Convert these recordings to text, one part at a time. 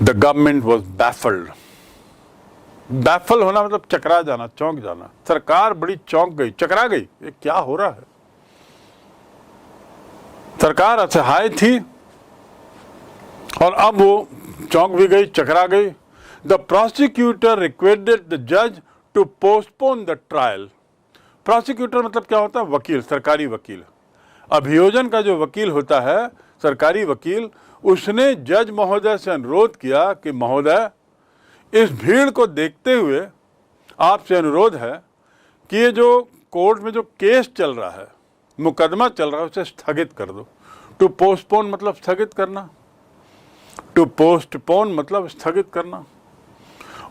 The government was baffled. Baffle होना मतलब चकरा जाना, चौंक जाना। सरकार बड़ी चौंक गई, चकरा गई, ये क्या हो रहा है। सरकार असहाय थी और अब वो चौंक भी गई, चकरा गई। द प्रोसिक्यूटर रिक्वेस्टेड द जज to postpone the trial. Prosecutor मतलब क्या होता है? वकील, सरकारी वकील। अभियोजन का जो वकील होता है, सरकारी वकील, उसने जज महोदय से अनुरोध किया कि महोदय, इस भीड़ को देखते हुए आपसे अनुरोध है कि ये जो कोर्ट में जो केस चल रहा है, मुकदमा चल रहा है, उसे स्थगित कर दो। टू पोस्टपोन मतलब स्थगित करना, टू पोस्टपोन मतलब स्थगित करना,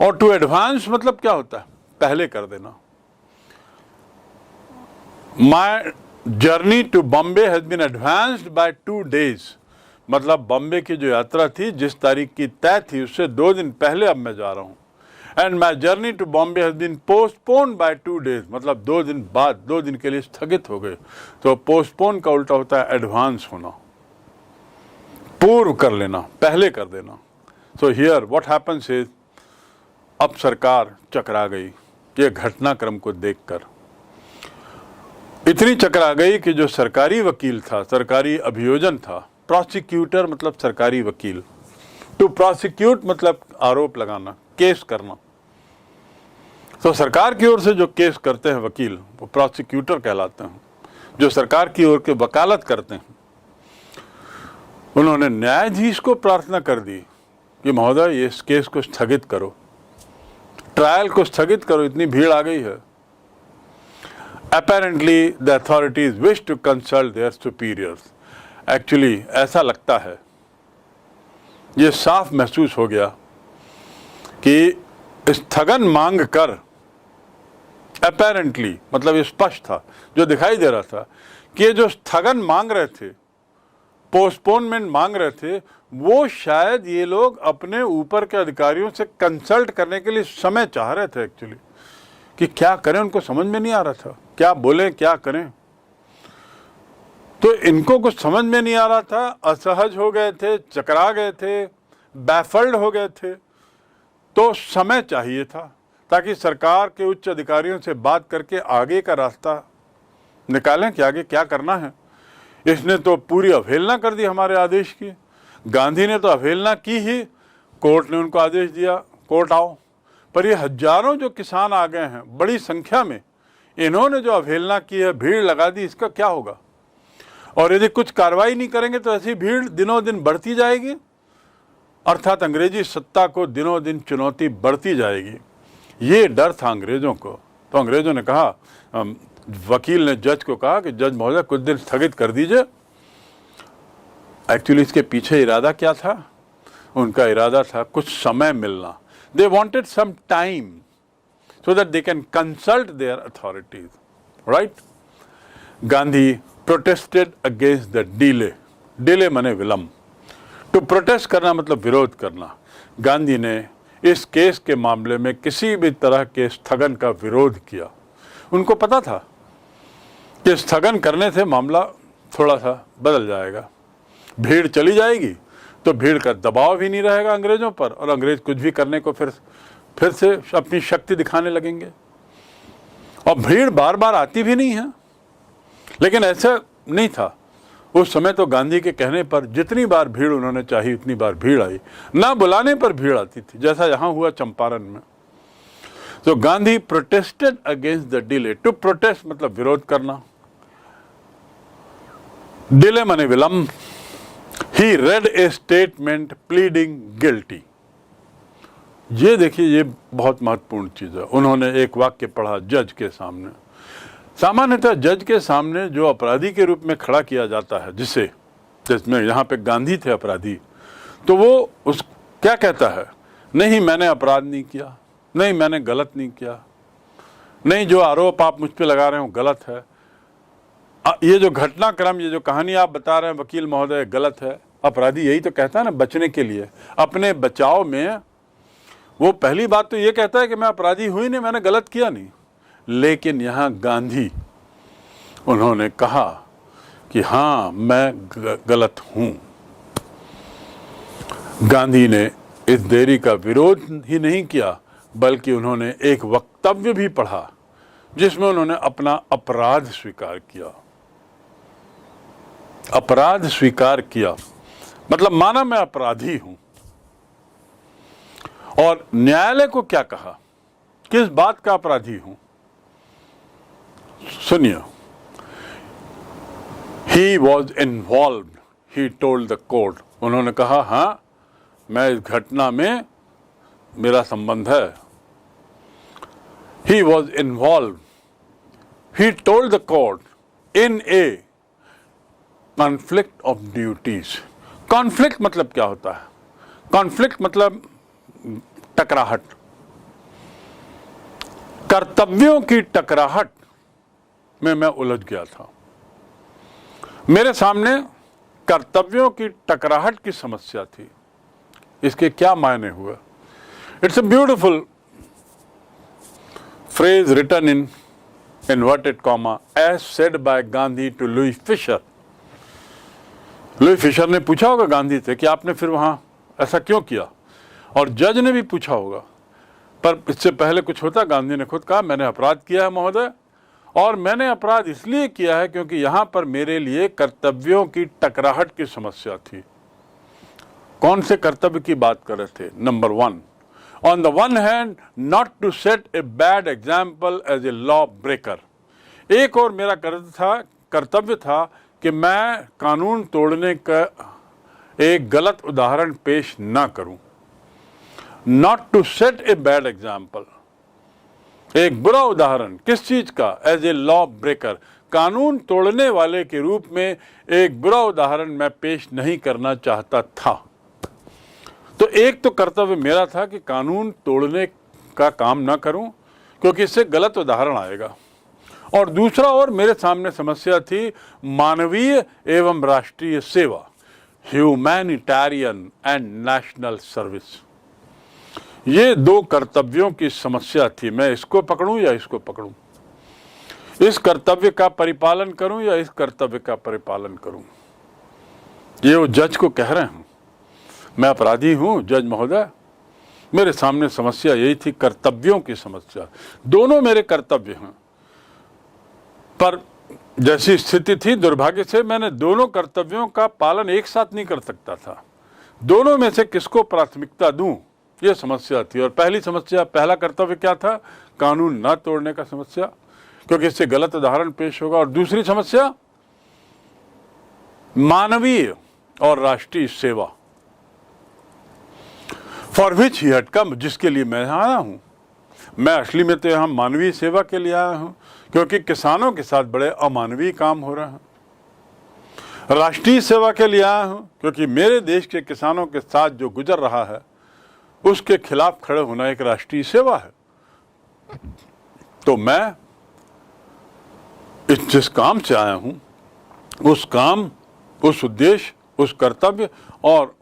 और टू एडवांस मतलब क्या होता है? पहले कर देना। My journey to Bombay has been advanced by 2 days। मतलब बॉम्बे की जो यात्रा थी, जिस तारीख की तय थी, उससे 2 दिन पहले अब मैं जा रहा हूँ। And my journey to Bombay has been postpone by 2 days, मतलब 2 दिन बाद, 2 दिन के लिए स्थगित हो गए। तो पोस्टपोन का उल्टा होता है एडवांस होना, पूर्व कर लेना, पहले कर देना। So here what happens is, अब सरकार चकरा गई ये घटनाक्रम को देखकर। इतनी चकरा गई कि जो सरकारी वकील था, सरकारी अभियोजन था, प्रोसिक्यूटर मतलब सरकारी वकील, टू प्रोसिक्यूट मतलब आरोप लगाना, केस करना। तो सरकार की ओर से जो केस करते हैं वकील, वो प्रोसिक्यूटर कहलाते हैं। जो सरकार की ओर के वकालत करते हैं, उन्होंने न्यायाधीश को प्रार्थना कर दी कि महोदय, इस केस को स्थगित करो, ट्रायल को स्थगित करो, इतनी भीड़ आ गई है। Apparently the authorities wish to consult their superiors। Actually ऐसा लगता है, ये साफ महसूस हो गया कि स्थगन मांग कर, apparently मतलब स्पष्ट था, जो दिखाई दे रहा था कि ये जो स्थगन मांग रहे थे, पोस्टपोनमेंट मांग रहे थे, वो शायद ये लोग अपने ऊपर के अधिकारियों से कंसल्ट करने के लिए समय चाह रहे थे एक्चुअली, कि क्या करें, उनको समझ में नहीं आ रहा था, क्या बोलें, क्या करें। तो इनको कुछ समझ में नहीं आ रहा था, असहज हो गए थे, चकरा गए थे, बैफल्ड हो गए थे। तो समय चाहिए था ताकि सरकार के उच्च अधिकारियों से बात करके आगे का रास्ता निकालें कि आगे क्या करना है। इसने तो पूरी अवहेलना कर दी हमारे आदेश की। गांधी ने तो अवहेलना की ही, कोर्ट ने उनको आदेश दिया, कोर्ट आओ। पर ये हजारों जो किसान आ गए हैं बड़ी संख्या में, इन्होंने जो अवहेलना की है, भीड़ लगा दी, इसका क्या होगा? और यदि कुछ कार्रवाई नहीं करेंगे तो ऐसी भीड़ दिनों दिन बढ़ती जाएगी, अर्थात अंग्रेजी सत्ता को दिनों दिन चुनौती बढ़ती जाएगी। ये डर था अंग्रेजों को। तो अंग्रेजों ने कहा, वकील ने जज को कहा कि जज महोदय, कुछ दिन स्थगित कर दीजिए। एक्चुअली इसके पीछे इरादा क्या था? उनका इरादा था कुछ समय मिलना। They wanted some time so that they can consult their authorities, right? Gandhi protested against the delay. Delay माने विलंब। To protest करना मतलब विरोध करना। गांधी ने इस केस के मामले में किसी भी तरह के स्थगन का विरोध किया। उनको पता था कि स्थगन करने से मामला थोड़ा सा बदल जाएगा, भीड़ चली जाएगी, तो भीड़ का दबाव भी नहीं रहेगा अंग्रेजों पर, और अंग्रेज कुछ भी करने को फिर से अपनी शक्ति दिखाने लगेंगे। और भीड़ बार बार आती भी नहीं है, लेकिन ऐसा नहीं था। उस समय तो गांधी के कहने पर जितनी बार भीड़ उन्होंने चाही उतनी बार भीड़ आई, ना बुलाने पर भीड़ आती थी, जैसा यहाँ हुआ चंपारण में। तो Gandhi protested against the delay. To protest मतलब विरोध करना, डिले माने विलंब। He read a statement pleading guilty। ये देखिए, ये बहुत महत्वपूर्ण चीज़ है। उन्होंने एक वाक्य पढ़ा जज के सामने। सामान्यतः जज के सामने जो अपराधी के रूप में खड़ा किया जाता है, जिसमें यहाँ पे गांधी थे अपराधी, तो वो उस क्या कहता है? नहीं, मैंने अपराध नहीं किया, नहीं मैंने गलत नहीं किया, नहीं जो आरोप आप मुझ पे लगा रहे हो गलत है, ये जो घटनाक्रम, ये जो कहानी आप बता रहे हैं वकील महोदय, गलत है। अपराधी यही तो कहता है ना, बचने के लिए, अपने बचाव में। वो पहली बात तो ये कहता है कि मैं अपराधी हुई नहीं, मैंने गलत किया नहीं। लेकिन यहाँ गांधी, उन्होंने कहा कि हाँ मैं गलत हूँ। गांधी ने इस देरी का विरोध ही नहीं किया, बल्कि उन्होंने एक वक्तव्य भी पढ़ा जिसमें उन्होंने अपना अपराध स्वीकार किया। अपराध स्वीकार किया मतलब माना मैं अपराधी हूं। और न्यायालय को क्या कहा, किस बात का अपराधी हूं, सुनिए। He was involved, he told the court. उन्होंने कहा हाँ, मैं इस घटना में मेरा संबंध है। He was involved, he told the court in a conflict of duties. Conflict मतलब क्या होता है? Conflict मतलब टकराहट, कर्तव्यों की टकराहट में मैं उलझ गया था। मेरे सामने कर्तव्यों की टकराहट की समस्या थी। इसके क्या मायने हुए? It's a beautiful phrase written in inverted comma as said by Gandhi to Louis Fischer. Louis Fischer ने पूछा होगा गांधी से कि आपने फिर वहां ऐसा क्यों किया, और जज ने भी पूछा होगा, पर इससे पहले कुछ होता, गांधी ने खुद कहा मैंने अपराध किया है महोदय, और मैंने अपराध इसलिए किया है क्योंकि यहां पर मेरे लिए कर्तव्यों की टकराहट की समस्या थी। कौन से कर्तव्य की बात कर रहे थे? Number 1, on the one hand not to set a bad example as a law breaker. एक और मेरा कर्तव्य था कि मैं कानून तोड़ने का एक गलत उदाहरण पेश ना करूं। Not to set a bad example, एक बुरा उदाहरण, किस चीज का? एज ए लॉ ब्रेकर, कानून तोड़ने वाले के रूप में एक बुरा उदाहरण मैं पेश नहीं करना चाहता था। तो एक तो कर्तव्य मेरा था कि कानून तोड़ने का काम ना करूं क्योंकि इससे गलत उदाहरण आएगा, और दूसरा और मेरे सामने समस्या थी मानवीय एवं राष्ट्रीय सेवा, ह्यूमैनिटेरियन एंड नेशनल सर्विस। ये दो कर्तव्यों की समस्या थी। मैं इसको पकड़ूं या इसको पकड़ूं, इस कर्तव्य का परिपालन करूं या इस कर्तव्य का परिपालन करूं। ये वो जज को कह रहे हैं, मैं अपराधी हूं जज महोदय। मेरे सामने समस्या यही थी, कर्तव्यों की समस्या। दोनों मेरे कर्तव्य हैं, पर जैसी स्थिति थी दुर्भाग्य से मैंने दोनों कर्तव्यों का पालन एक साथ नहीं कर सकता था। दोनों में से किसको प्राथमिकता दूं, ये समस्या थी। और पहली समस्या, पहला कर्तव्य क्या था? कानून ना तोड़ने का समस्या, क्योंकि इससे गलत उदाहरण पेश होगा। और दूसरी समस्या मानवीय और राष्ट्रीय सेवा, for which he had come, जिसके लिए मैं यहां आया हूं। मैं असली में तो यहां मानवीय सेवा के लिए आया हूं, क्योंकि किसानों के साथ बड़े अमानवीय काम हो रहे हैं। राष्ट्रीय सेवा के लिए आया हूं क्योंकि मेरे देश के किसानों के साथ जो गुजर रहा है उसके खिलाफ खड़े होना एक राष्ट्रीय सेवा है। तो मैं जिस काम से आया हूं उस काम, उस उद्देश्य, उस कर्तव्य और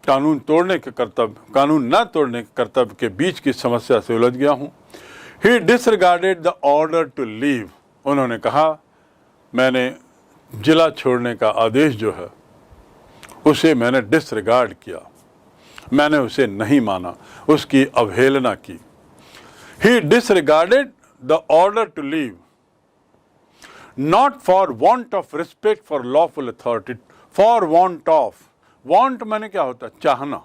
कानून तोड़ने के कर्तव्य, कानून न तोड़ने के कर्तव्य के बीच की समस्या से उलझ गया हूं। He disregarded the order to leave. उन्होंने कहा मैंने जिला छोड़ने का आदेश जो है उसे मैंने डिसरिगार्ड किया, मैंने उसे नहीं माना, उसकी अवहेलना की। He disregarded the order to leave, not for want of respect for lawful authority, for want of, want माने क्या होता है? चाहना।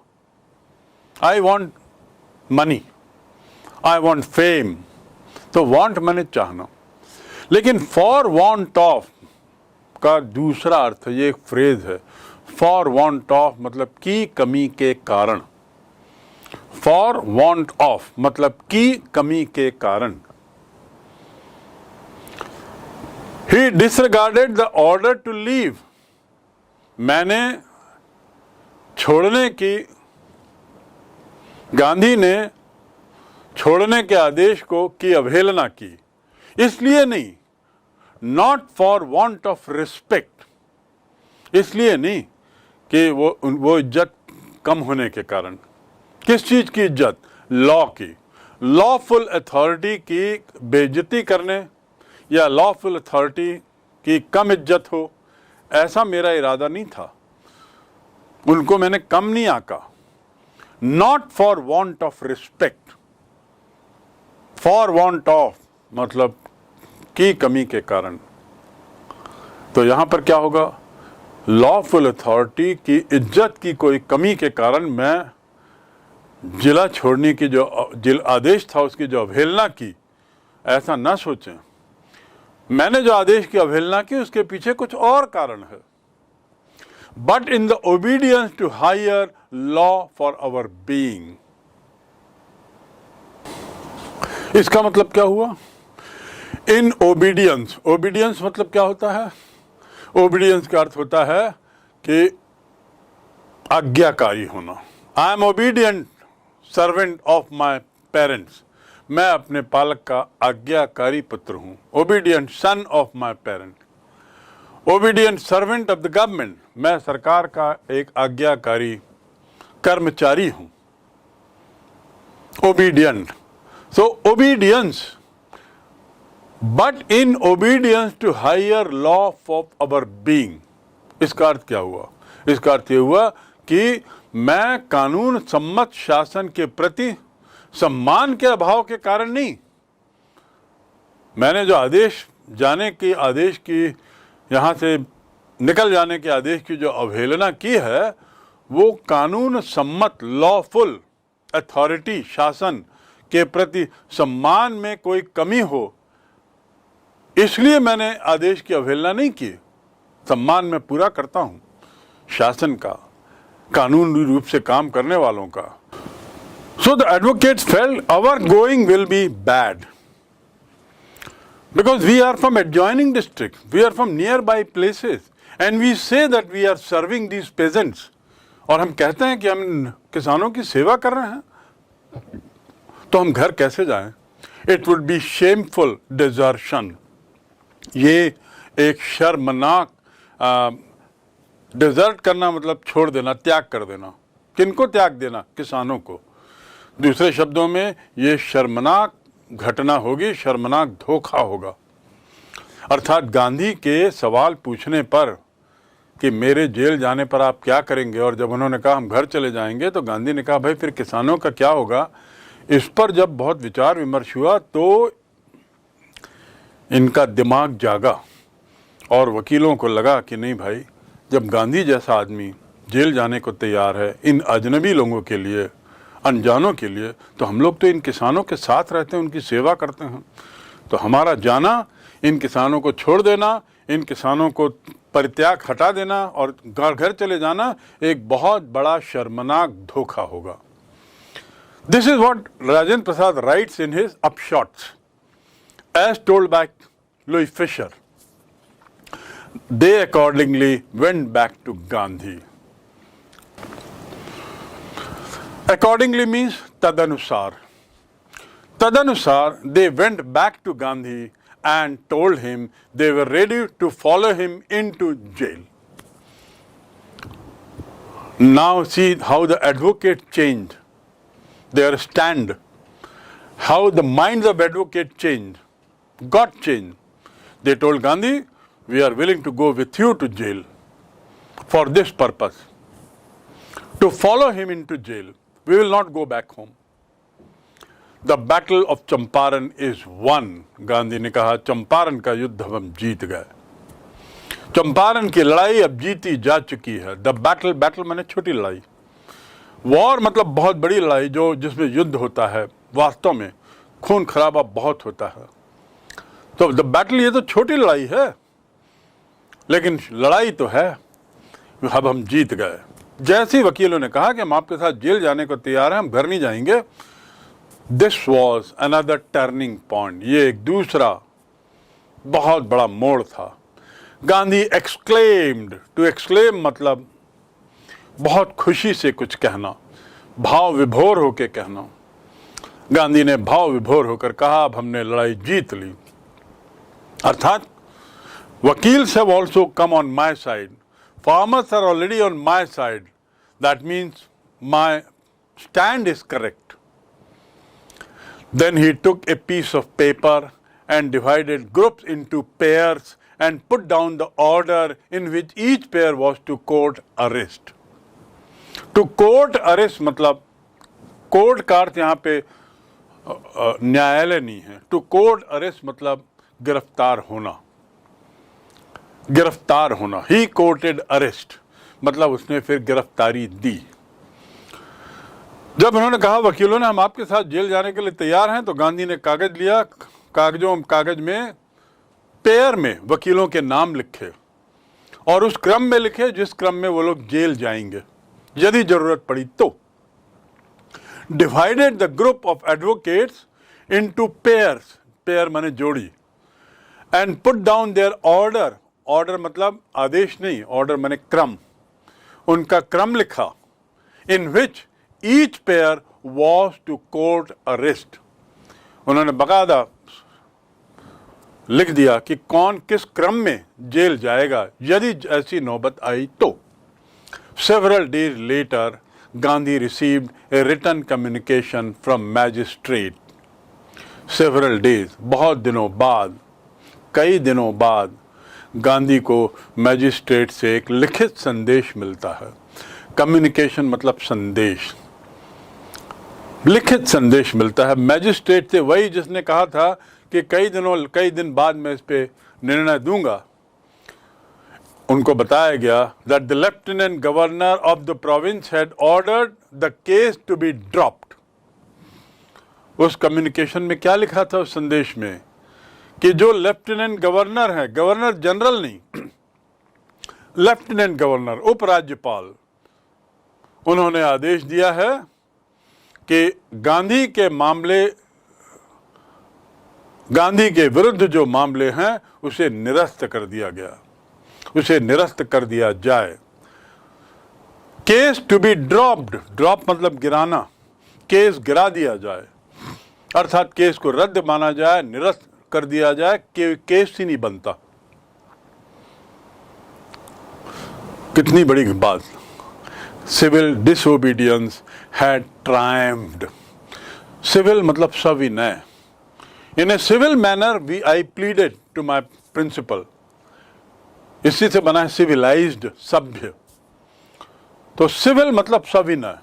I want money, I want fame, तो want माने चाहना। लेकिन for want of का दूसरा अर्थ, ये एक फ्रेज है, for want of मतलब की कमी के कारण, for want of मतलब की कमी के कारण। He disregarded the order to leave, मैंने छोड़ने की, गांधी ने छोड़ने के आदेश को की अवहेलना की, इसलिए नहीं, not for want of respect, इसलिए नहीं कि वो इज्जत कम होने के कारण। किस चीज की इज्जत? लॉ की, लॉफुल अथॉरिटी की बेइज्जती करने या लॉफुल अथॉरिटी की कम इज्जत हो, ऐसा मेरा इरादा नहीं था। उनको मैंने कम नहीं आका, not for want of respect, for want of मतलब की कमी के कारण। तो यहां पर क्या होगा, लॉफुल अथॉरिटी की इज्जत की कोई कमी के कारण मैं जिला छोड़ने की जो आदेश था उसकी जो अवहेलना की, ऐसा ना सोचें। मैंने जो आदेश की अवहेलना की उसके पीछे कुछ और कारण है। But in the obedience to higher law for our being, इसका मतलब क्या हुआ, इन ओबीडियंस, ओबीडियंस मतलब क्या होता है, ओबीडियंस का अर्थ होता है कि आज्ञाकारी होना। I am obedient servant of my parents, मैं अपने पालक का आज्ञाकारी पुत्र हूं। Obedient son of my parent, obedient servant of the government, मैं सरकार का एक आज्ञाकारी कर्मचारी हूं। Obedient, so obedience, but in obedience to higher law of our being. इसका अर्थ क्या हुआ, इसका अर्थ यह हुआ कि मैं कानून सम्मत शासन के प्रति सम्मान के अभाव के कारण नहीं, मैंने जो आदेश जाने की, आदेश की, यहां से निकल जाने के आदेश की जो अवहेलना की है, वो कानून सम्मत लॉफुल अथॉरिटी शासन के प्रति सम्मान में कोई कमी हो, इसलिए मैंने आदेश की अवहेलना नहीं की। सम्मान मैं पूरा करता हूं शासन का, कानूनी रूप से काम करने वालों का। So the advocates felt our going will be bad because we are from adjoining districts, we are from nearby places and we say that we are serving these peasants, और हम कहते हैं कि हम किसानों की सेवा कर रहे हैं, तो हम घर कैसे जाएं? It would be shameful desertion, ये एक शर्मनाक, डिजर्ट करना मतलब छोड़ देना, त्याग कर देना। किनको त्याग देना? किसानों को। दूसरे शब्दों में ये शर्मनाक घटना होगी, शर्मनाक धोखा होगा। अर्थात गांधी के सवाल पूछने पर कि मेरे जेल जाने पर आप क्या करेंगे, और जब उन्होंने कहा हम घर चले जाएंगे, तो गांधी ने कहा भाई फिर किसानों का क्या होगा। इस पर जब बहुत विचार विमर्श हुआ तो इनका दिमाग जागा और वकीलों को लगा कि नहीं भाई, जब गांधी जैसा आदमी जेल जाने को तैयार है इन अजनबी लोगों के लिए, अनजानों के लिए, तो हम लोग तो इन किसानों के साथ रहते हैं, उनकी सेवा करते हैं, तो हमारा जाना, इन किसानों को छोड़ देना, इन किसानों को परित्याग हटा देना और घर चले जाना एक बहुत बड़ा शर्मनाक धोखा होगा। This is what Rajendra Prasad writes in his upshots as told by Louis Fisher. They accordingly went back to Gandhi. Accordingly means tadanusar. Tadanusar, they went back to Gandhi and told him they were ready to follow him into jail. Now see how the advocate changed their stand, how the minds of advocate changed. Got changed. They told Gandhi, we are willing to go with you to jail for this purpose, to follow him into jail. We will not go back home. The battle of Champaran is won. Gandhi ने कहा चंपारण का युद्ध हम जीत गए, चंपारण की लड़ाई अब जीती जा चुकी है। द बैटल, बैटल माने छोटी लड़ाई, वॉर मतलब बहुत बड़ी लड़ाई जो जिसमें युद्ध होता है, वास्तव में खून खराबा बहुत होता है। तो द बैटल, ये तो छोटी लड़ाई है, लेकिन लड़ाई तो है, अब हम जीत गए। जैसे ही वकीलों ने कहा कि हम आपके साथ जेल जाने को तैयार हैं, हम घर नहीं जाएंगे, this was another turning point, ये एक दूसरा बहुत बड़ा मोड़ था। गांधी एक्सक्लेम्ड, टू एक्सक्लेम मतलब बहुत खुशी से कुछ कहना, भाव विभोर होकर कहना। गांधी ने भाव विभोर होकर कहा अब हमने लड़ाई जीत ली। अर्थात वकील्स have also come on my side, farmers are already on my side, that means my stand is correct. Then he took a piece of paper and divided groups into pairs and put down the order in which each pair was to court arrest. To court arrest मतलब court का अर्थ यहाँ पे न्यायालय नहीं है। To court arrest मतलब गिरफ्तार होना, गिरफ्तार होना। ही कोर्टेड अरेस्ट मतलब उसने फिर गिरफ्तारी दी। जब उन्होंने कहा वकीलों ने हम आपके साथ जेल जाने के लिए तैयार हैं, तो गांधी ने कागज लिया, कागज में पेयर में वकीलों के नाम लिखे और उस क्रम में लिखे जिस क्रम में वो लोग जेल जाएंगे यदि जरूरत पड़ी तो। Divided the group of advocates into pairs, pair माने जोड़ी, and put down their order, order मतलब आदेश नहीं, ऑर्डर माने क्रम, उनका क्रम लिखा। In which each pair was to court arrest, उन्होंने बकायदा लिख दिया कि कौन किस क्रम में जेल जाएगा यदि ऐसी नौबत आई तो। Several days later Gandhi received a written communication from magistrate. Several days, बहुत दिनों बाद, कई दिनों बाद गांधी को मैजिस्ट्रेट से एक लिखित संदेश मिलता है। कम्युनिकेशन मतलब संदेश, लिखित संदेश मिलता है मैजिस्ट्रेट से, वही जिसने कहा था कि कई दिन बाद मैं इस पे निर्णय दूंगा। उनको बताया गया that the lieutenant governor of the province had ordered the case to be dropped। उस कम्युनिकेशन में क्या लिखा था उस संदेश में कि जो लेफ्टिनेंट गवर्नर है, गवर्नर जनरल नहीं, लेफ्टिनेंट गवर्नर, उपराज्यपाल, उन्होंने आदेश दिया है कि गांधी के विरुद्ध जो मामले हैं उसे निरस्त कर दिया गया, उसे निरस्त कर दिया जाए। Case to be dropped, drop मतलब गिराना, केस गिरा दिया जाए, अर्थात केस को रद्द माना जाए, निरस्त कर दिया जाए, केस ही नहीं बनता। कितनी बड़ी बात। Civil disobedience had triumphed. Civil मतलब सविनय। In a civil manner I pleaded to my principal, इसी से बना है सिविलाइज्ड, सभ्य। तो सिविल मतलब सविनय,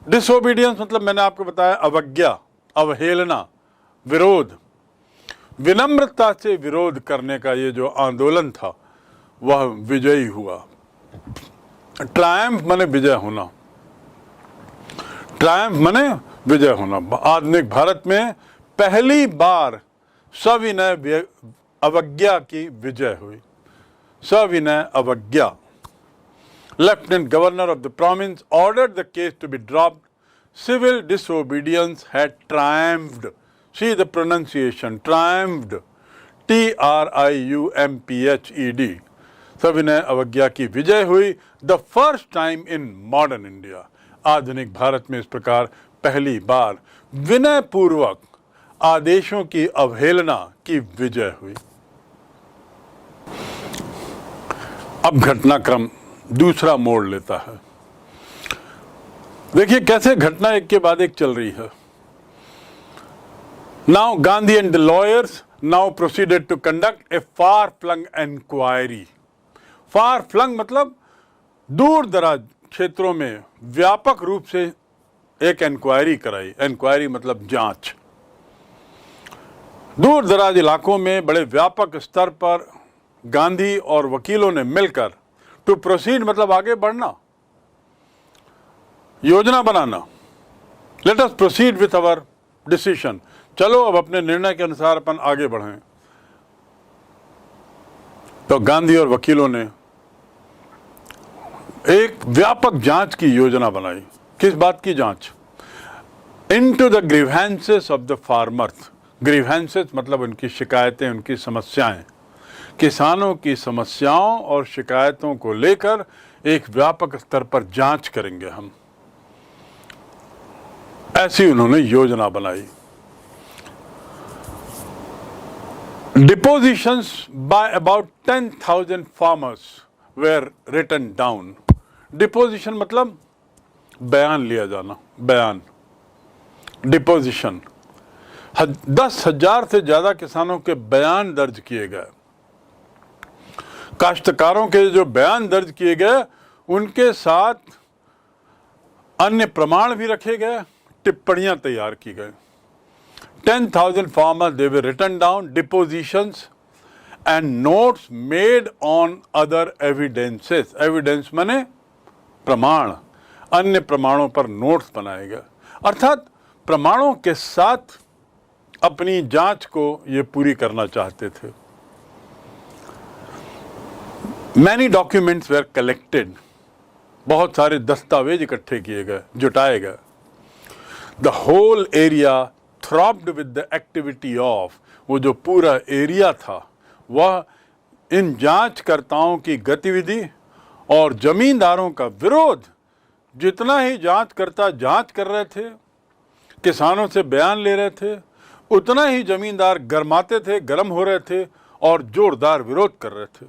डिसोबीडियंस मतलब मैंने आपको बताया अवज्ञा, अवहेलना, विरोध। विनम्रता से विरोध करने का ये जो आंदोलन था वह विजयी हुआ। ट्रायम्फ माने विजय होना, ट्रायम्फ माने विजय होना। आधुनिक भारत में पहली बार सविनय अवज्ञा की विजय हुई, सविनय अवज्ञा। Lieutenant Governor of the province ordered the case to be dropped. Civil disobedience had triumphed. See the pronunciation, triumphed. Triumphed. सविनय अवज्ञा की विजय हुई। The first time in modern India. आधुनिक भारत में इस प्रकार पहली बार विनय पूर्वक आदेशों की अवहेलना की विजय हुई। अब घटनाक्रम दूसरा मोड़ लेता है। देखिए कैसे घटना एक के बाद एक चल रही है। Now Gandhi and the lawyers now proceeded to conduct a far flung inquiry. Far flung मतलब दूर दराज क्षेत्रों में व्यापक रूप से एक इंक्वायरी कराई। इंक्वायरी मतलब जांच। दूर दराज इलाकों में बड़े व्यापक स्तर पर गांधी और वकीलों ने मिलकर, टू प्रोसीड मतलब आगे बढ़ना, योजना बनाना। Let us proceed with our decision, चलो अब अपने निर्णय के अनुसार अपन आगे बढ़ें। तो गांधी और वकीलों ने एक व्यापक जांच की योजना बनाई। किस बात की जांच? Into the grievances of the farmers. Grievances मतलब उनकी शिकायतें, उनकी समस्याएं। किसानों की समस्याओं और शिकायतों को लेकर एक व्यापक स्तर पर जांच करेंगे हम, ऐसी उन्होंने योजना बनाई। Depositions by about 10,000 farmers were written down. Deposition मतलब बयान लिया जाना, बयान। Deposition 10,000 से ज्यादा किसानों के बयान दर्ज किए गए। काश्तकारों के जो बयान दर्ज किए गए उनके साथ अन्य प्रमाण भी रखे गए, टिप्पणियां तैयार की गई। 10,000 farmers, they were written down, depositions and notes made on other evidences. Evidence माने प्रमाण, अन्य प्रमाणों पर नोट्स बनाए गए। अर्थात प्रमाणों के साथ अपनी जांच को ये पूरी करना चाहते थे। Many documents were collected. बहुत सारे दस्तावेज इकट्ठे किए गए, जुटाए गए। The whole area throbbed with the activity of, वो जो पूरा एरिया था वह इन जांचकर्ताओं की गतिविधि और जमींदारों का विरोध। जितना ही जांचकर्ता जांच कर रहे थे, किसानों से बयान ले रहे थे, उतना ही जमींदार गरमाते थे, गर्म हो रहे थे और जोरदार विरोध कर रहे थे।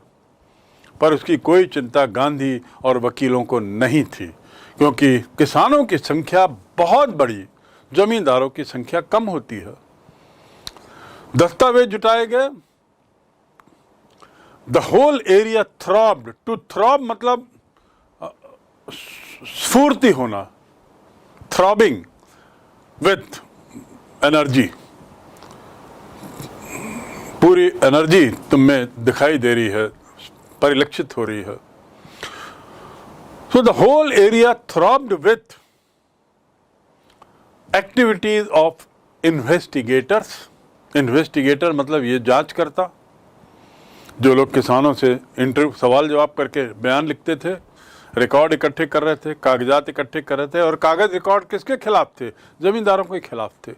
पर उसकी कोई चिंता गांधी और वकीलों को नहीं थी, क्योंकि किसानों की संख्या बहुत बड़ी, जमींदारों की संख्या कम होती है। दस्तावेज जुटाए गए। The whole area throbbed. To throb मतलब स्फूर्ति होना, थ्रॉबिंग विथ एनर्जी, पूरी एनर्जी तुम में दिखाई दे रही है, परिलक्षित हो रही है। So the whole area throbbed with activities of investigators. Investigator मतलब ये जांच करता, जो लोग किसानों से इंटरव्यू सवाल जवाब करके बयान लिखते थे, रिकॉर्ड इकट्ठे कर रहे थे, कागजात इकट्ठे कर रहे थे। और कागज रिकॉर्ड किसके खिलाफ थे? जमींदारों के खिलाफ थे।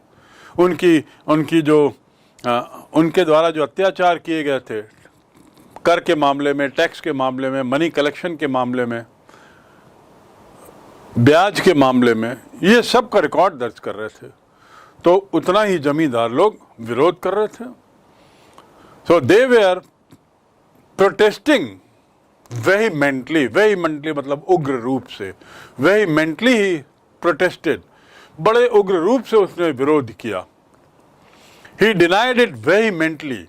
उनकी जो उनके द्वारा जो अत्याचार किए गए थे, कर के मामले में, टैक्स के मामले में, मनी कलेक्शन के मामले में, ब्याज के मामले में, ये सब का रिकॉर्ड दर्ज कर रहे थे। तो उतना ही जमींदार लोग विरोध कर रहे थे। सो दे वेयर प्रोटेस्टिंग वेहीमेंटली। वेहीमेंटली मतलब उग्र रूप से, वेहीमेंटली ही प्रोटेस्टेड, बड़े उग्र रूप से उसने विरोध किया। He denied it vehemently.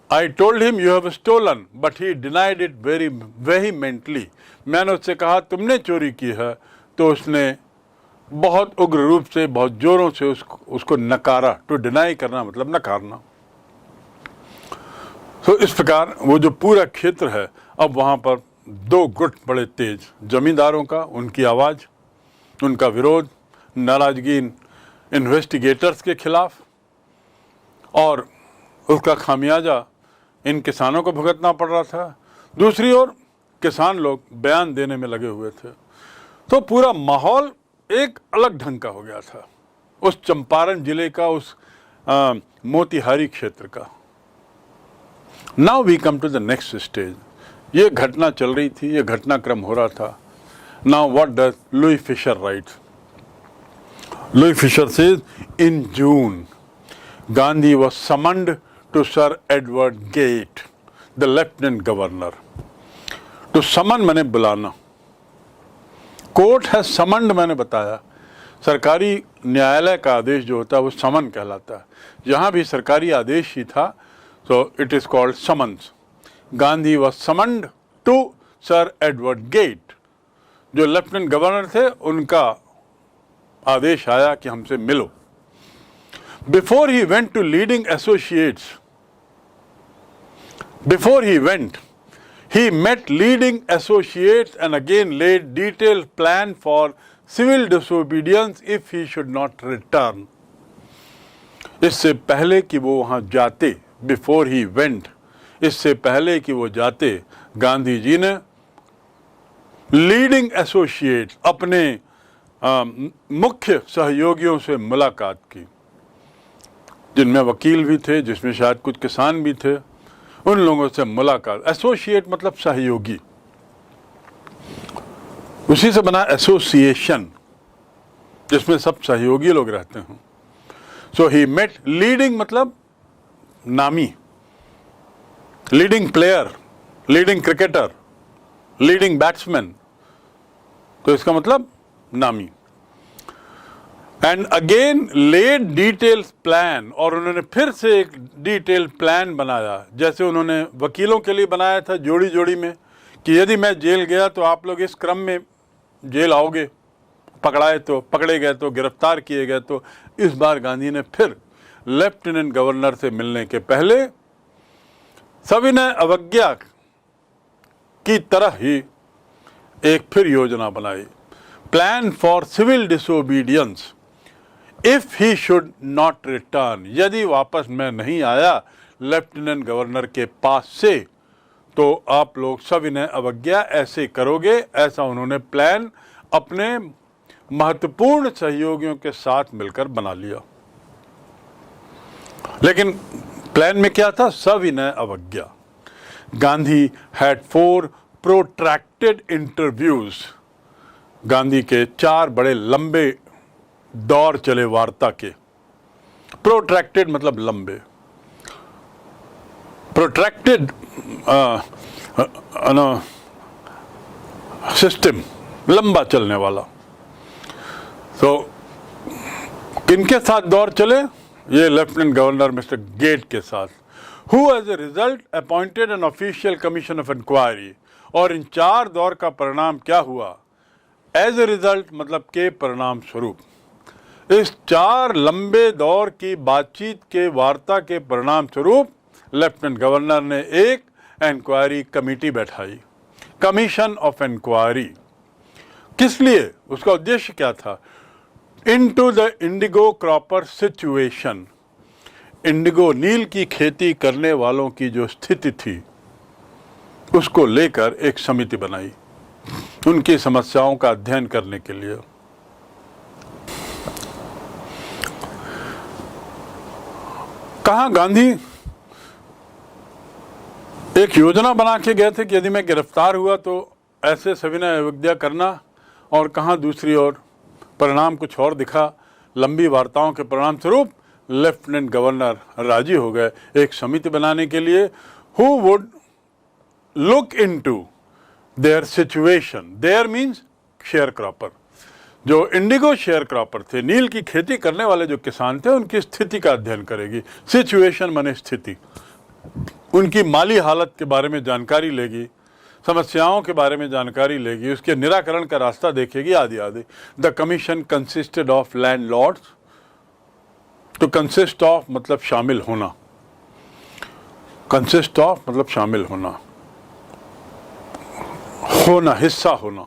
I told him you have stolen, but he denied it very vehemently. मैंने उससे कहा तुमने चोरी की है, तो उसने बहुत उग्र रूप से, बहुत जोरों से उसको नकारा। टू डिनाई करना मतलब नकारना। तो इस प्रकार वो जो पूरा क्षेत्र है, अब वहाँ पर दो गुट बड़े तेज, जमींदारों का, उनकी आवाज़, उनका विरोध, नाराजगी इन्वेस्टिगेटर्स के खिलाफ, और उसका खामियाजा इन किसानों को भुगतना पड़ रहा था। दूसरी ओर किसान लोग बयान देने में लगे हुए थे। तो पूरा माहौल एक अलग ढंग का हो गया था उस चंपारण जिले का, उस मोतिहारी क्षेत्र का। Now we come to the next stage. ये घटना चल रही थी, ये घटनाक्रम हो रहा था। Now what does Louis Fischer right? Louis Fischer says in June Gandhi was summoned to Sir Edward Gate, the Lieutenant Governor. To summon मैंने बुलाना, कोर्ट है समन्ड मैंने बताया। सरकारी न्यायालय का आदेश जो होता है वो समन कहलाता है। यहाँ भी सरकारी आदेश ही था, so it is called summons. Gandhi was summoned to Sir Edward Gate. जो लेफ्टिनेंट गवर्नर थे उनका आदेश आया कि हमसे मिलो। Before he went to leading associates, he met leading associates and again laid detailed plan for civil disobedience if he should not return. इससे पहले कि वो वहाँ जाते, before he went, इससे पहले कि वो जाते, गांधी जी ने लीडिंग एसोसिएट, अपने मुख्य सहयोगियों से मुलाकात की, जिनमें वकील भी थे, जिसमें शायद कुछ किसान भी थे। उन लोगों से मुलाकात। एसोसिएट मतलब सहयोगी, उसी से बना एसोसिएशन, जिसमें सब सहयोगी लोग रहते हैं। सो ही मेट लीडिंग मतलब नामी, leading player, leading cricketer, leading batsman, तो इसका मतलब नामी। And again led detail plan, और उन्होंने फिर से एक डिटेल प्लान बनाया, जैसे उन्होंने वकीलों के लिए बनाया था जोड़ी जोड़ी में, कि यदि मैं जेल गया तो आप लोग इस क्रम में जेल आओगे, पकड़े गए तो, गिरफ्तार किए गए तो इस बार गांधी ने फिर लेफ्टिनेंट गवर्नर से मिलने के पहले सविनय अवज्ञा की तरह ही एक फिर योजना बनाई, plan for civil disobedience if he should not return. यदि वापस मैं नहीं आया लेफ्टिनेंट गवर्नर के पास से तो आप लोग सविनय अवज्ञा ऐसे करोगे। ऐसा उन्होंने प्लान अपने महत्वपूर्ण सहयोगियों के साथ मिलकर बना लिया। लेकिन प्लान में क्या था? सविनय अवज्ञा। Gandhi had 4 protracted interviews. Gandhi के 4 बड़े लंबे दौर चले वार्ता के। प्रोट्रैक्टेड मतलब लंबे, प्रोट्रैक्टेड सिस्टम, लंबा चलने वाला। तो किनके साथ दौर चले? ये लेफ्टिनेंट गवर्नर मिस्टर गेट के साथ, who as a result appointed an official commission of inquiry. और इन 4 दौर का परिणाम क्या हुआ? एज ए रिजल्ट मतलब के परिणाम स्वरूप, इस 4 लंबे दौर की बातचीत के वार्ता के परिणाम स्वरूप लेफ्टिनेंट गवर्नर ने एक इंक्वायरी कमेटी बैठाई, कमीशन ऑफ इंक्वायरी। किस लिए? उसका उद्देश्य क्या था? Into the indigo cropper situation. Indigo नील की खेती करने वालों की जो स्थिति थी उसको लेकर एक समिति बनाई, उनकी समस्याओं का अध्ययन करने के लिए। कहाँ गांधी एक योजना बना के गए थे कि यदि मैं गिरफ्तार हुआ तो ऐसे सविनय अवज्ञा करना, और कहाँ दूसरी ओर परिणाम कुछ और दिखा। लंबी वार्ताओं के परिणाम स्वरूप लेफ्टिनेंट गवर्नर राजी हो गए एक समिति बनाने के लिए, who would look into their situation. Their means share cropper, जो इंडिगो शेयर क्रॉपर थे, नील की खेती करने वाले जो किसान थे, उनकी स्थिति का अध्ययन करेगी। सिचुएशन माने स्थिति, उनकी माली हालत के बारे में जानकारी लेगी, समस्याओं के बारे में जानकारी लेगी, उसके निराकरण का रास्ता देखेगी, आदि आदि। The commission consisted of landlords. तो कंसिस्ट ऑफ मतलब शामिल होना, कंसिस्ट ऑफ मतलब शामिल होना, होना हिस्सा होना।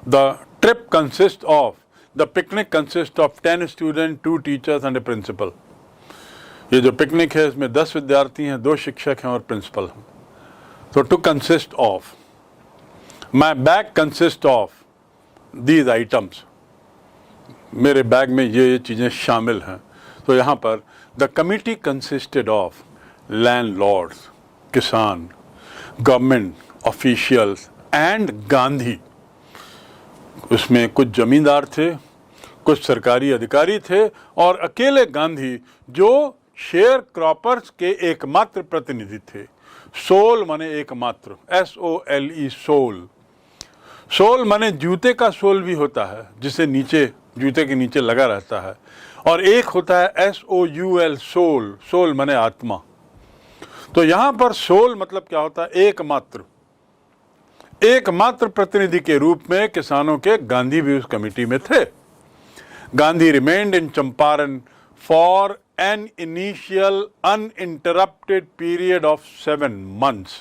The trip consist of, the picnic consist of 10 student, 2 teachers and a principal. ये जो पिकनिक है इसमें 10 विद्यार्थी हैं, 2 शिक्षक हैं और प्रिंसिपल हैं। तो to consist of, my bag consist of these items. मेरे बैग में ये चीज़ें शामिल हैं। तो यहाँ पर the committee consisted of landlords, किसान, गवर्नमेंट ऑफिशियल्स एंड गांधी। उसमें कुछ जमींदार थे, कुछ सरकारी अधिकारी थे और अकेले गांधी जो शेयर क्रॉपर्स के एकमात्र प्रतिनिधि थे। सोल माने एकमात्र, SOLE, सोल। सोल माने जूते का सोल भी होता है, जिसे नीचे जूते के नीचे लगा रहता है, और एक होता है SOUL, सोल। सोल माने आत्मा। तो यहां पर सोल मतलब क्या होता है? एकमात्र। एकमात्र प्रतिनिधि के रूप में किसानों के गांधी भी उस कमेटी में थे। Gandhi remained in Champaran for an initial uninterrupted period of 7 months।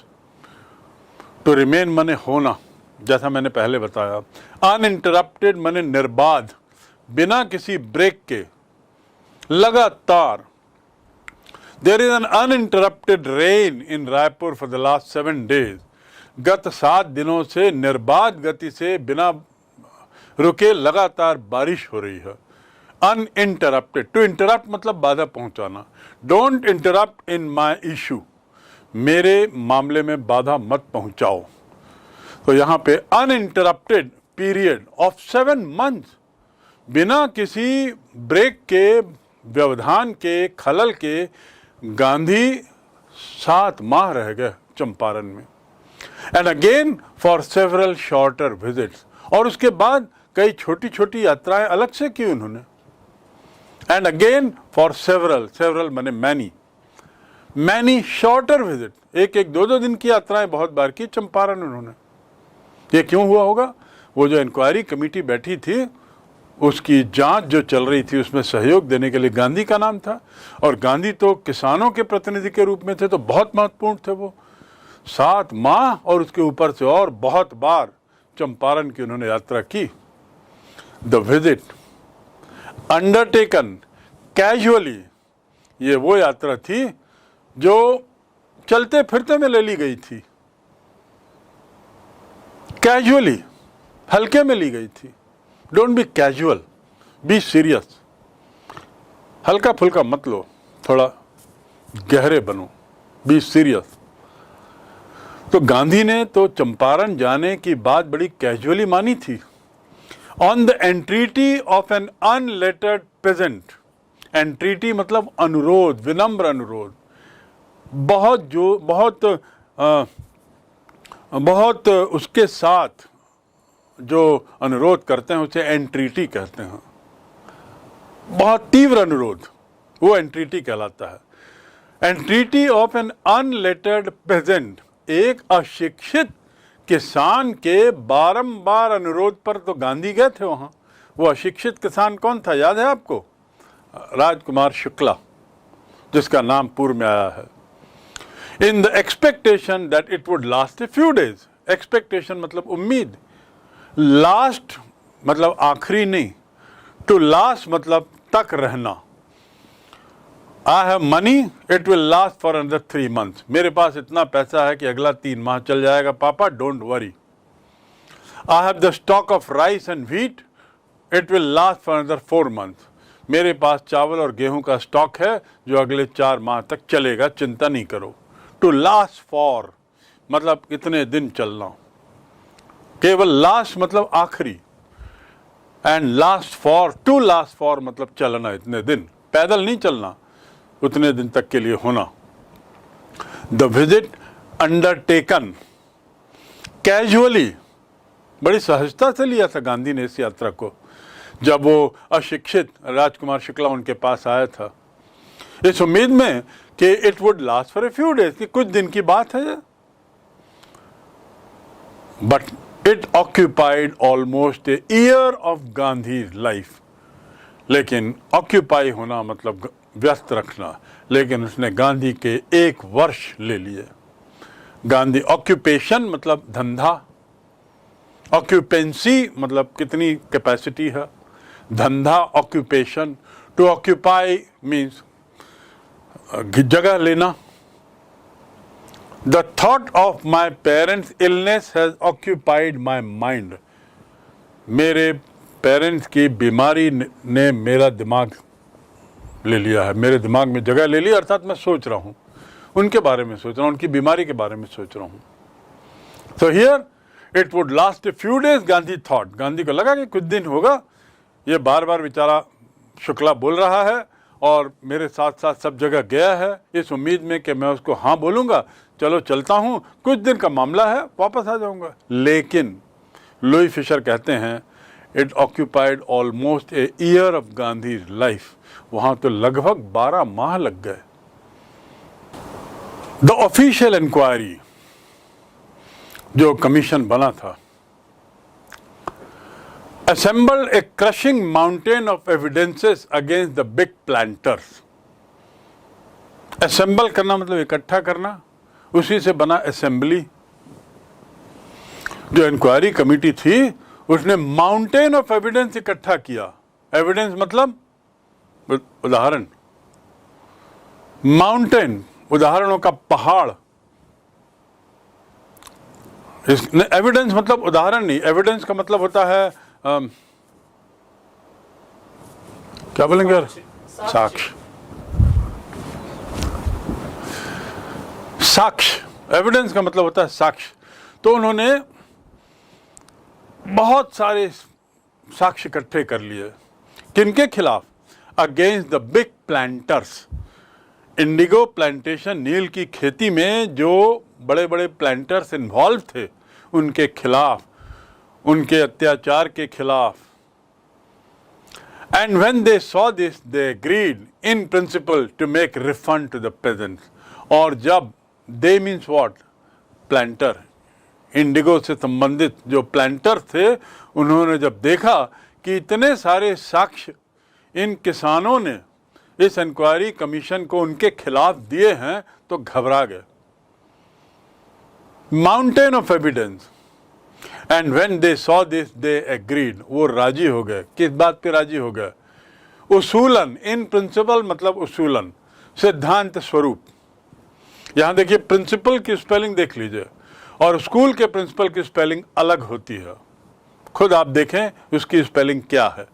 तो रिमेन माने होना, जैसा मैंने पहले बताया। अनइंटरप्टेड माने निर्बाध, बिना किसी ब्रेक के, लगातार। There is an uninterrupted rain in Raipur for the last 7 days। गत 7 दिनों से निर्बाध गति से बिना रुके लगातार बारिश हो रही है। अनइंटरप्टेड, टू इंटरप्ट मतलब बाधा पहुंचाना। Don't interrupt in my issue, मेरे मामले में बाधा मत पहुंचाओ। तो यहाँ पे अनइंटरप्टेड पीरियड ऑफ 7 months, बिना किसी ब्रेक के, व्यवधान के, खलल के गांधी 7 माह रह गए चंपारण में। And again for several shorter visits, और उसके बाद कई छोटी छोटी यात्राएं अलग से की उन्होंने। And again for several, several माने मैनी, मैनी शॉर्टर विजिट, एक 2 दिन की यात्राएं बहुत बार की चंपारण उन्होंने। ये क्यों हुआ होगा? वो जो इंक्वायरी कमेटी बैठी थी उसकी जांच जो चल रही थी उसमें सहयोग देने के लिए गांधी का नाम था, और गांधी तो किसानों के प्रतिनिधि के रूप में थे, तो बहुत महत्वपूर्ण थे वो। 7 माह और उसके ऊपर से और बहुत बार चंपारण की उन्होंने यात्रा की। द विजिट अंडरटेकन कैजुअली, ये वो यात्रा थी जो चलते फिरते में ले ली गई थी, कैजुअली, हल्के में ली गई थी। Don't be casual, be serious. हल्का फुल्का मत लो, थोड़ा गहरे बनो, बी सीरियस। तो गांधी ने तो चंपारण जाने की बात बड़ी कैजुअली मानी थी। On the entreaty of an unlettered peasant, entreaty मतलब अनुरोध, विनम्र अनुरोध। बहुत उसके साथ जो अनुरोध करते हैं उसे एंट्रीटी कहते हैं। बहुत तीव्र अनुरोध, वो एंट्रीटी कहलाता है। एंट्रीटी ऑफ एन अनलेटर्ड पेजेंट, एक अशिक्षित किसान के बारंबार अनुरोध पर तो गांधी गए थे वहां। वो अशिक्षित किसान कौन था, याद है आपको? राजकुमार शुक्ला, जिसका नाम पूर्व में आया है। In the expectation that it would last a few days, expectation मतलब उम्मीद, लास्ट मतलब आखिरी नहीं, टू लास्ट मतलब तक रहना। I have money, it will last for another 3 months, मेरे पास इतना पैसा है कि अगला 3 माह चल जाएगा पापा, don't worry. I have the stock of rice and wheat, it will last for another 4 months, मेरे पास चावल और गेहूं का स्टॉक है जो अगले 4 माह तक चलेगा, चिंता नहीं करो। टू लास्ट फॉर मतलब इतने दिन चलना, केवल लास्ट मतलब आखिरी, and last for, to last for मतलब चलना इतने दिन, पैदल नहीं चलना, उतने दिन तक के लिए होना। द विजिट अंडरटेकन कैजुअली, बड़ी सहजता से लिया था गांधी ने इस यात्रा को। जब वो अशिक्षित राजकुमार शुक्ला उनके पास आया था, इस उम्मीद में कि it would last for a few days, कि कुछ दिन की बात है, but it occupied almost a year of Gandhi life. लेकिन ऑक्यूपाई होना मतलब व्यस्त रखना, लेकिन उसने गांधी के 1 वर्ष ले लिए। गांधी, ऑक्यूपेशन मतलब धंधा, ऑक्यूपेंसी मतलब कितनी कैपेसिटी है, धंधा ऑक्यूपेशन। टू ऑक्यूपाई मीन्स जगह लेना। The thought of my parents illness has occupied my mind, मेरे पेरेंट्स की बीमारी ने मेरा दिमाग ले लिया है, मेरे दिमाग में जगह ले ली, अर्थात मैं सोच रहा हूँ उनके बारे में, सोच रहा हूँ उनकी बीमारी के बारे में सोच रहा हूँ। So here it would last a few days, Gandhi thought, Gandhi को लगा कि कुछ दिन होगा। ये बार बार बेचारा शुक्ला बोल रहा है और मेरे साथ साथ सब जगह गया है, इस उम्मीद में कि मैं उसको हाँ बोलूँगा, चलो चलता हूँ, कुछ दिन का मामला है, वापस आ जाऊँगा। लेकिन लुई फिशर कहते हैं it occupied almost a year of Gandhi life, वहाँ तो लगभग 12 माह लग गए। द ऑफिशियल इंक्वायरी, जो कमीशन बना था, assembled a crushing mountain of evidences against the big planters. assemble करना मतलब इकट्ठा करना, उसी से बना असेंबली। जो इंक्वायरी कमेटी थी उसने माउंटेन ऑफ एविडेंस इकट्ठा किया। एविडेंस मतलब उदाहरण, माउंटेन उदाहरणों का पहाड़। एविडेंस मतलब उदाहरण नहीं, एविडेंस का मतलब होता है क्या बोलेंगे यार, साक्ष्य। साक्ष्य, एविडेंस का मतलब होता है साक्ष्य। तो उन्होंने बहुत सारे साक्ष्य इकट्ठे कर लिए। किनके खिलाफ? Against the big planters. Indigo plantation, नील की खेती में जो बड़े बड़े प्लांटर्स इन्वॉल्व थे उनके खिलाफ, उनके अत्याचार के खिलाफ। And when they saw this, they agreed in principle to make refund to the peasants. और जब they means what? Planter, Indigo से संबंधित जो प्लांटर थे, उन्होंने जब देखा कि इतने सारे साक्ष्य इन किसानों ने इस इंक्वायरी कमीशन को उनके खिलाफ दिए हैं, तो घबरा गए। Mountain of evidence, and when they saw this they agreed, वो राजी हो गए। किस बात पे राजी हो गए? उसूलन, इन प्रिंसिपल मतलब उसूलन, सिद्धांत स्वरूप। यहां देखिए प्रिंसिपल की स्पेलिंग देख लीजिए, और स्कूल के प्रिंसिपल की स्पेलिंग अलग होती है। खुद आप देखें उसकी स्पेलिंग क्या है।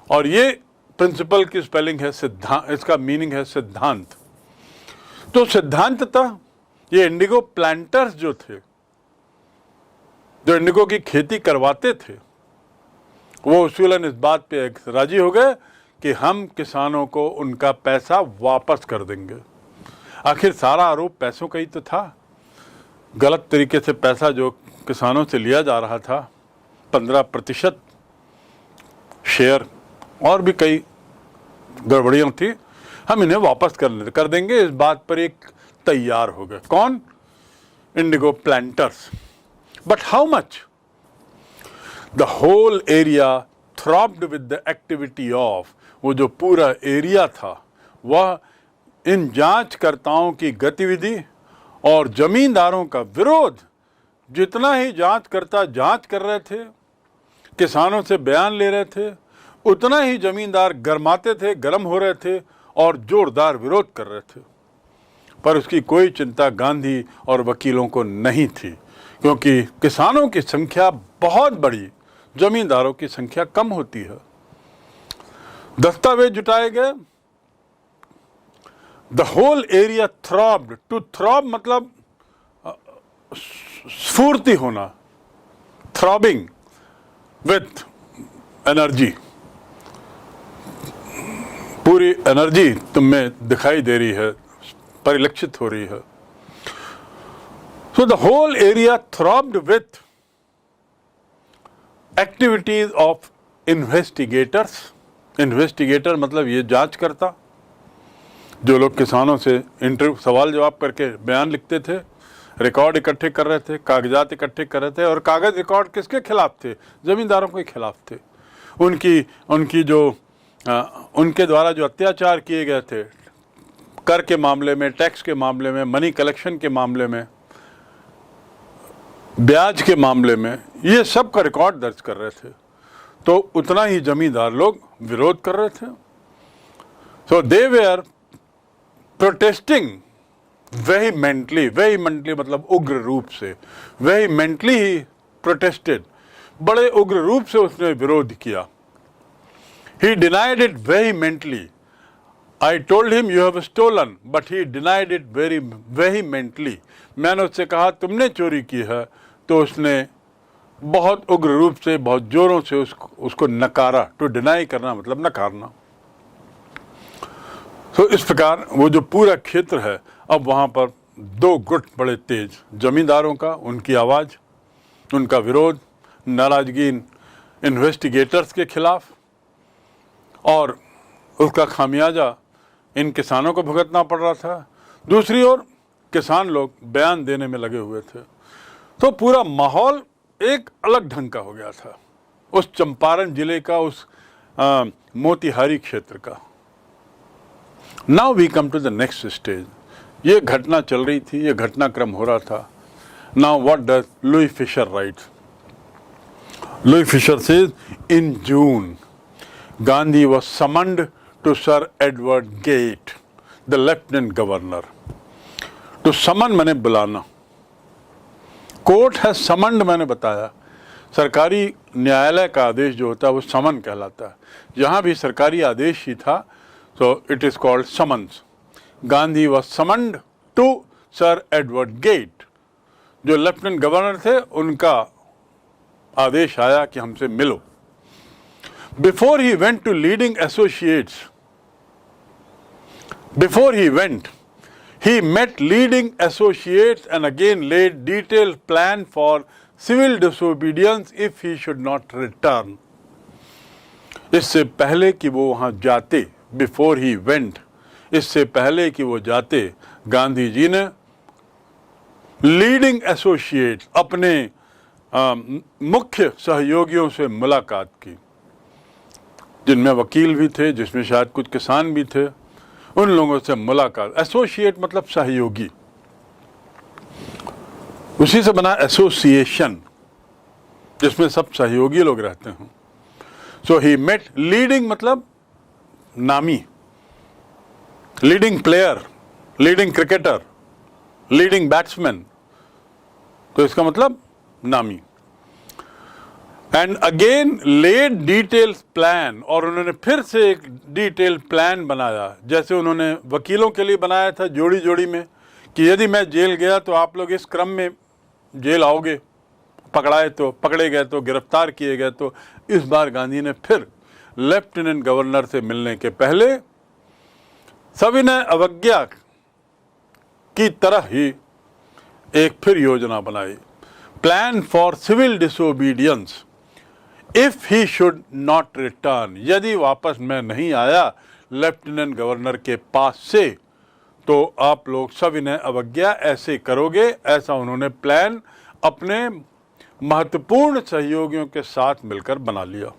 और ये प्रिंसिपल की स्पेलिंग है सिद्धांत, इसका मीनिंग है सिद्धांत। तो सिद्धांततः ये इंडिगो प्लांटर्स जो थे, जो इंडिगो की खेती करवाते थे, वो उसूलन इस बात पे राजी हो गए कि हम किसानों को उनका पैसा वापस कर देंगे। आखिर सारा आरोप पैसों का ही तो था। गलत तरीके से पैसा जो किसानों से लिया जा रहा था, 15% शेयर और भी कई गड़बड़ियाँ थी, हम इन्हें वापस कर देंगे। इस बात पर एक तैयार हो गए। कौन? Indigo planters. But how much? The whole area throbbed with the activity of, वो जो पूरा एरिया था वह इन जांचकर्ताओं की गतिविधि और जमींदारों का विरोध। जितना ही जांचकर्ता जांच कर रहे थे, किसानों से बयान ले रहे थे, उतना ही जमींदार गरमाते थे, गर्म हो रहे थे और जोरदार विरोध कर रहे थे। पर उसकी कोई चिंता गांधी और वकीलों को नहीं थी, क्योंकि किसानों की संख्या बहुत बड़ी, जमींदारों की संख्या कम होती है। दस्तावेज जुटाए गए। The whole area throbbed, to throb मतलब स्फूर्ति होना, थ्रॉबिंग विथ एनर्जी, पूरी एनर्जी तुम में दिखाई दे रही है, परिलक्षित हो रही है। So the whole area throbbed with activities of investigators. Investigator मतलब ये जांच करता, जो लोग किसानों से इंटरव्यू सवाल जवाब करके बयान लिखते थे, रिकॉर्ड इकट्ठे कर रहे थे, कागजात इकट्ठे कर रहे थे। और कागज रिकॉर्ड किसके खिलाफ थे? जमींदारों के खिलाफ थे। उनकी जो उनके द्वारा जो अत्याचार किए गए थे, कर के मामले में, टैक्स के मामले में, मनी कलेक्शन के मामले में, ब्याज के मामले में, ये सब का रिकॉर्ड दर्ज कर रहे थे। तो उतना ही जमींदार लोग विरोध कर रहे थे। सो दे वेयर प्रोटेस्टिंग वेहीमेंटली, वेहीमेंटली मतलब उग्र रूप से, वेहीमेंटली ही प्रोटेस्टेड, बड़े उग्र रूप से उसने विरोध किया। He denied it vehemently. I told him you have stolen, but he denied it very vehemently. मैंने उससे कहा तुमने चोरी की है, तो उसने बहुत उग्र रूप से, बहुत जोरों से उसको नकारा। टू डिनाई करना मतलब नकारना। तो इस प्रकार वो जो पूरा क्षेत्र है, अब वहाँ पर दो गुट बड़े तेज, जमींदारों का, उनकी आवाज़, उनका विरोध, नाराजगी इन्वेस्टिगेटर्स के खिलाफ, और उसका खामियाजा इन किसानों को भुगतना पड़ रहा था। दूसरी ओर किसान लोग बयान देने में लगे हुए थे। तो पूरा माहौल एक अलग ढंग का हो गया था उस चंपारण जिले का, उस मोतिहारी क्षेत्र का। Now we come to the next stage. ये घटना चल रही थी, ये घटनाक्रम हो रहा था। Now what does Louis Fischer rights? Louis Fischer says, in June Gandhi was summoned to Sir Edward Gate, the Lieutenant Governor. To summon मैंने बुलाना, कोर्ट है समन्ड मैंने बताया। सरकारी न्यायालय का आदेश जो होता है वो समन कहलाता है। यहाँ भी सरकारी आदेश ही था, so it is called summons. Gandhi was summoned to Sir Edward Gate. जो लेफ्टिनेंट गवर्नर थे उनका आदेश आया कि हमसे मिलो। Before he went to leading associates, he met leading associates and again laid detailed plan for civil disobedience if he should not return. इससे पहले कि वो वहाँ जाते, before he went, इससे पहले कि वो जाते, गांधी जी ने लीडिंग एसोसिएट, अपने मुख्य सहयोगियों से मुलाकात की, जिनमें वकील भी थे, जिसमें शायद कुछ किसान भी थे, उन लोगों से मुलाकात। एसोसिएट मतलब सहयोगी, उसी से बना एसोसिएशन, जिसमें सब सहयोगी लोग रहते हैं। सो ही मेट, लीडिंग मतलब नामी, leading player, leading cricketer, leading batsman, तो इसका मतलब नामी। And again led detail plan, और उन्होंने फिर से एक डिटेल प्लान बनाया, जैसे उन्होंने वकीलों के लिए बनाया था जोड़ी जोड़ी में, कि यदि मैं जेल गया तो आप लोग इस क्रम में जेल आओगे, पकड़ाए तो पकड़े गए तो गिरफ्तार किए गए तो। इस बार गांधी ने फिर लेफ्टिनेंट गवर्नर से मिलने के पहले सविनय अवज्ञा की तरह ही एक फिर योजना बनाई, plan for civil disobedience if he should not return, यदि वापस मैं नहीं आया लेफ्टिनेंट गवर्नर के पास से तो आप लोग सविनय अवज्ञा ऐसे करोगे। ऐसा उन्होंने प्लान अपने महत्वपूर्ण सहयोगियों के साथ मिलकर बना लिया।